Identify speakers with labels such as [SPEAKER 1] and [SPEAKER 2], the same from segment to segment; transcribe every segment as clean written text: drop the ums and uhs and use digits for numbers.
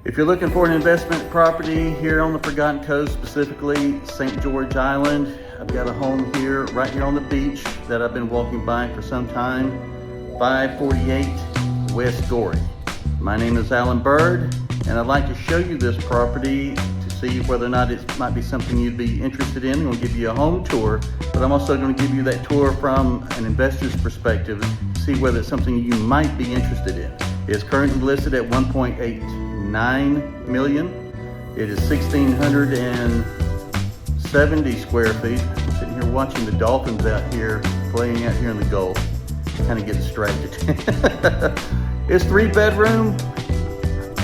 [SPEAKER 1] If you're looking for an investment property here on the Forgotten Coast, specifically St. George Island, I've got a home here, right here on the beach that I've been walking by for some time, 548 West Gorrie. My name is Byrd, and I'd like to show you this property to see whether or not it might be something you'd be interested in. I'm going to give you a home tour, but I'm also going to give you that tour from an investor's perspective to see whether it's something you might be interested in. It's currently listed at 1.89 million. It is 1,670 square feet. I'm sitting here watching the dolphins out here, playing out here in the Gulf. Kind of get distracted. It's 3-bedroom.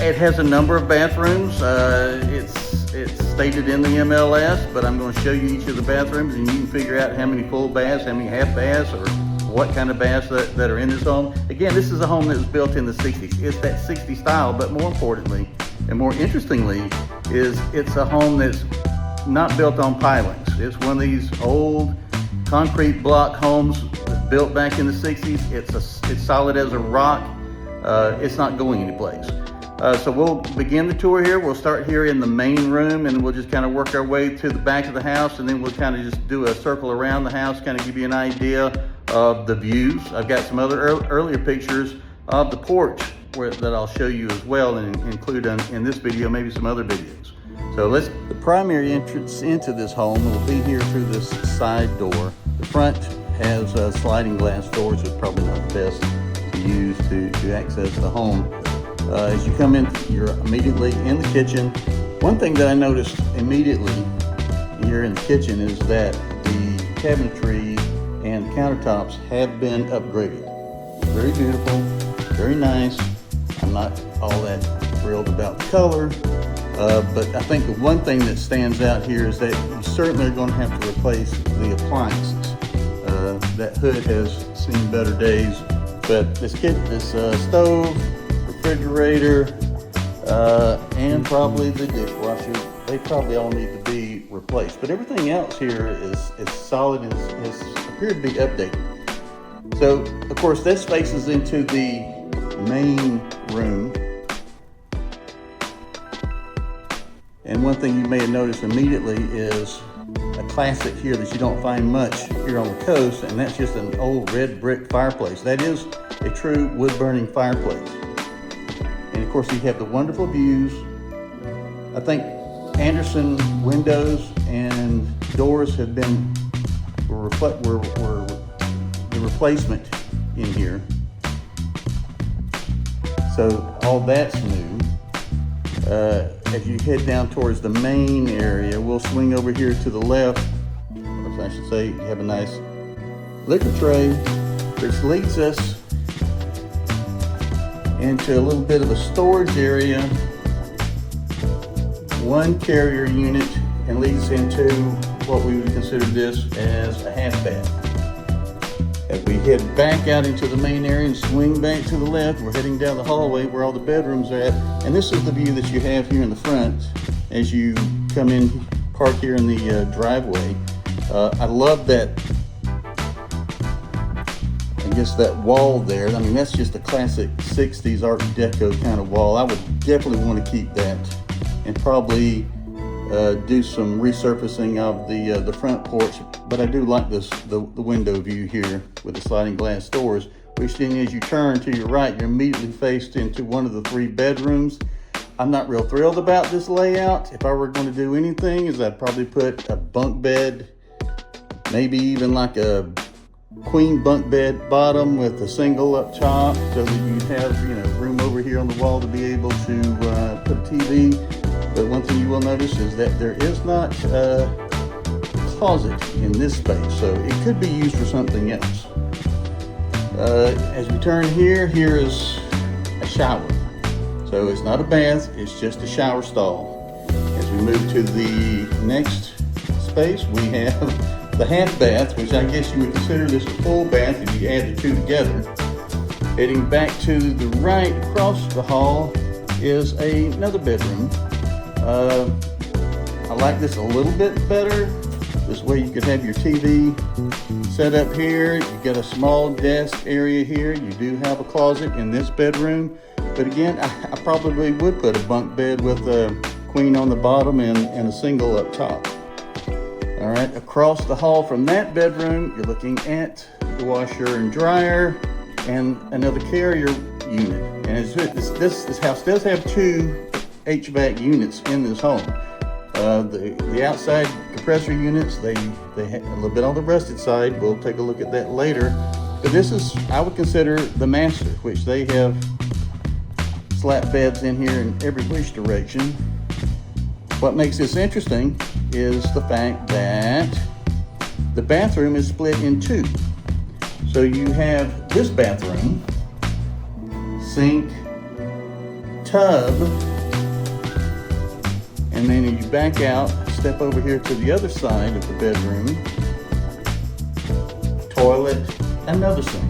[SPEAKER 1] It has a number of bathrooms. It's stated in the MLS, but I'm going to show you each of the bathrooms, and you can figure out how many full baths, how many half baths, or what kind of baths that are in this home. Again, this is a home that was built in the 60s. It's that 60s style, but more importantly, and more interestingly, is it's a home that's not built on pilings. It's one of these old concrete block homes built back in the 60s. It's solid as a rock. It's not going anyplace. So we'll begin the tour here. We'll start here in the main room, and we'll just kind of work our way to the back of the house, and then we'll kind of just do a circle around the house, kind of give you an idea of the views. I've got some other earlier pictures of the porch that I'll show you as well, and include in this video, maybe some other videos. So the primary entrance into this home will be here through this side door. The front has sliding glass doors, which are probably not the best to use to access the home. As you come in, you're immediately in the kitchen. One thing that I noticed immediately here in the kitchen is that the cabinetry and countertops have been upgraded. Very beautiful, very nice. I'm not all that thrilled about the color, but I think the one thing that stands out here is that you certainly are going to have to replace the appliances. That hood has seen better days, but this stove, refrigerator, and probably the dishwasher, they probably all need to be replaced. But everything else here is solid and has appeared to be updated. So, of course, this faces into the main room. And one thing you may have noticed immediately is a classic here that you don't find much here on the coast, and that's just an old red brick fireplace. That is a true wood-burning fireplace. And of course, you have the wonderful views. I think Anderson windows and doors have been were the replacement in here. So all that's new. As you head down towards the main area, we'll swing over here to the left. Or I should say, you have a nice liquor tray, which leads us into a little bit of a storage area, one carrier unit, and leads into what we would consider this as a half bath. As we head back out into the main area and swing back to the left, we're heading down the hallway where all the bedrooms are at. And this is the view that you have here in the front as you come in, park here in the driveway. I love that, I guess that wall there. I mean, that's just a classic 60s Art Deco kind of wall. I would definitely want to keep that and probably do some resurfacing of the front porch. But I do like the window view here with the sliding glass doors, which then as you turn to your right, you're immediately faced into one of the 3 bedrooms. I'm not real thrilled about this layout. If I were going to do anything, is I'd probably put a bunk bed, maybe even like a queen bunk bed bottom with a single up top, so that you have room over here on the wall to be able to put a TV. But one thing you will notice is that there is not a closet in this space, so it could be used for something else. As we turn here is a shower. So it's not a bath, it's just a shower stall. As we move to the next space, we have the half bath, which I guess you would consider this a full bath if you add the two together. Heading back to the right across the hall is another bedroom. I like this a little bit better. This way you could have your TV set up here. You got a small desk area here. You do have a closet in this bedroom, But again, I probably would put a bunk bed with a queen on the bottom and a single up top. All right, across the hall from that bedroom, you're looking at the washer and dryer and another carrier unit. And this house does have 2 HVAC units in this home. The outside compressor units, they have a little bit on the rusted side. We'll take a look at that later. But this is, I would consider, the master, which they have slat beds in here in every which direction. What makes this interesting is the fact that the bathroom is split in 2. So you have this bathroom, sink, tub, and then you back out, step over here to the other side of the bedroom, toilet, another sink.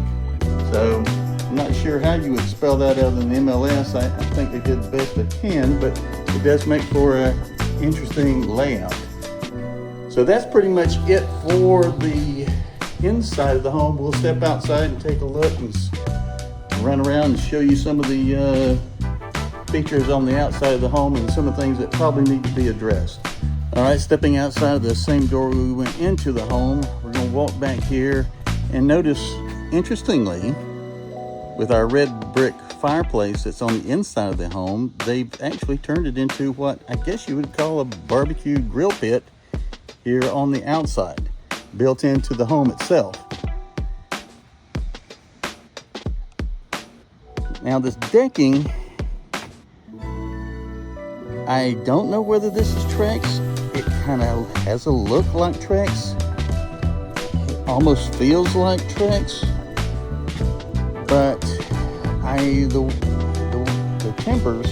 [SPEAKER 1] So I'm not sure how you would spell that out in the MLS. I think they did the best they can, but it does make for an interesting layout. So that's pretty much it for the inside of the home. We'll step outside and take a look and run around and show you some of the features on the outside of the home and some of the things that probably need to be addressed. All right, stepping outside of the same door we went into the home, we're going to walk back here and notice, interestingly, with our red brick fireplace that's on the inside of the home, they've actually turned it into what I guess you would call a barbecue grill pit here on the outside, built into the home itself. Now this decking, I don't know whether this is Trex. It kind of has a look like Trex. It almost feels like Trex. But the timbers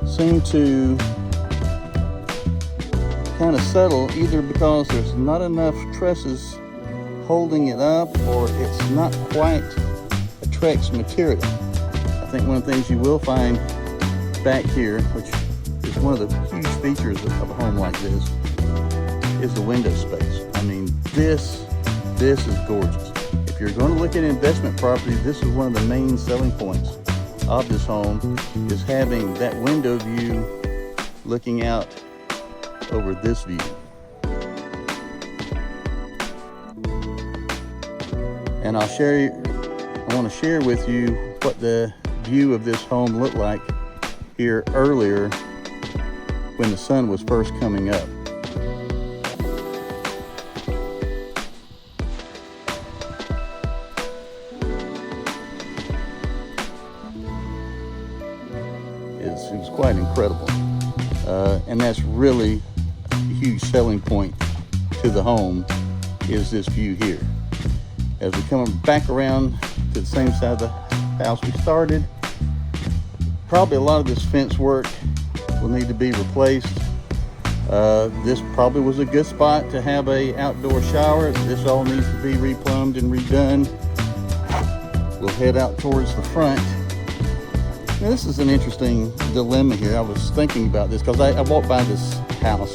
[SPEAKER 1] seem to kind of settle, either because there's not enough trusses holding it up, or it's not quite a Trex material. I think one of the things you will find back here, which is one of the huge features of a home like this, is the window space. I mean, this is gorgeous. If you're going to look at investment property, this is one of the main selling points of this home, is having that window view looking out over this view. And I want to share with you what the view of this home looked like here earlier when the sun was first coming up. It was quite incredible. And that's really a huge selling point to the home, is this view here. As we come back around to the same side of the house we started, probably a lot of this fence work will need to be replaced. This probably was a good spot to have a outdoor shower. This all needs to be replumbed and redone. We'll head out towards the front. Now, this is an interesting dilemma here. I was thinking about this because I walk by this house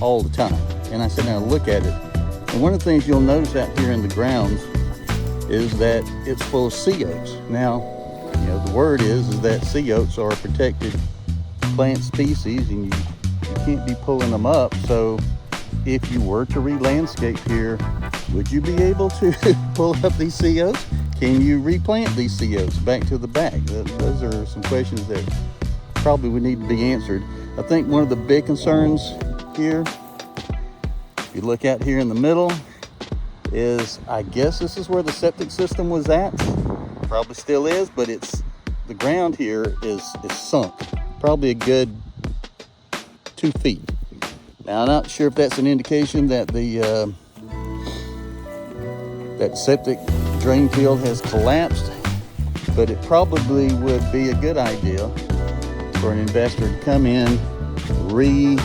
[SPEAKER 1] all the time, and I sit down and look at it. And one of the things you'll notice out here in the grounds is that it's full of sea oats. Now, you know, the word is that sea oats are a protected plant species, and you can't be pulling them up. So if you were to re-landscape here, would you be able to pull up these sea oats? Can you replant these sea oats back to the back? Those are some questions that probably would need to be answered. I think one of the big concerns here, if you look out here in the middle, is I guess this is where the septic system was at. Probably still is, but the ground here is sunk. Probably a good 2 feet. Now, I'm not sure if that's an indication that that septic drain field has collapsed, but it probably would be a good idea for an investor to come in, redo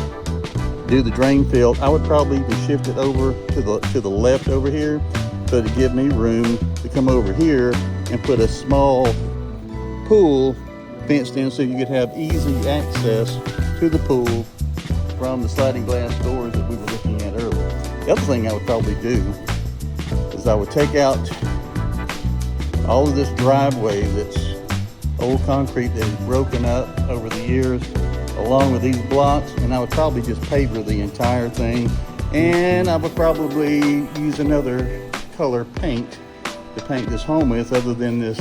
[SPEAKER 1] the drain field. I would probably shift it over to the left over here, so to give me room to come over here and put a small pool fenced in, so you could have easy access to the pool from the sliding glass doors that we were looking at earlier. The other thing I would probably do is I would take out all of this driveway that's old concrete that is broken up over the years, along with these blocks, and I would probably just paver the entire thing, and I would probably use another color paint to paint this home with, other than this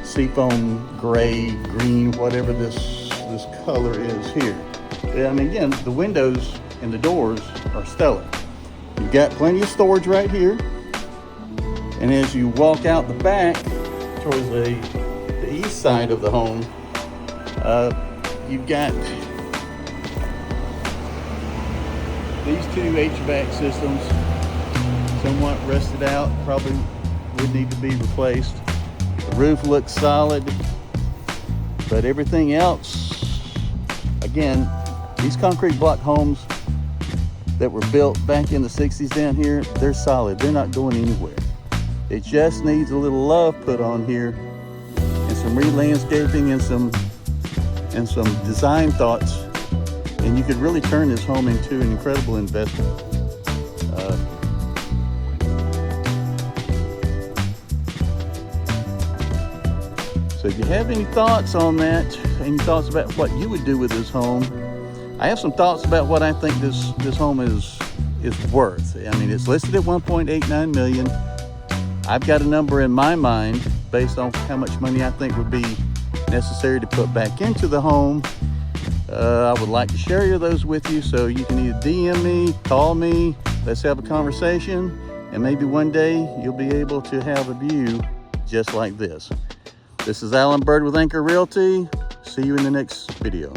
[SPEAKER 1] seafoam gray, green, whatever this color is here. I mean, again, the windows and the doors are stellar. You've got plenty of storage right here, and as you walk out the back towards the east side of the home, you've got these two HVAC systems, somewhat rusted out, probably would need to be replaced. The roof looks solid, but everything else, again, these concrete block homes that were built back in the 60s down here, they're solid. They're not going anywhere. It just needs a little love put on here, and some re-landscaping and some design thoughts, and you could really turn this home into an incredible investment. So if you have any thoughts on that, any thoughts about what you would do with this home, I have some thoughts about what I think this home is worth. I mean, it's listed at $1.89 million. I've got a number in my mind based on how much money I think would be necessary to put back into the home. I would like to share those with you, so you can either DM me, call me, let's have a conversation, and maybe one day you'll be able to have a view just like this. This is Alan Byrd with Anchor Realty. See you in the next video.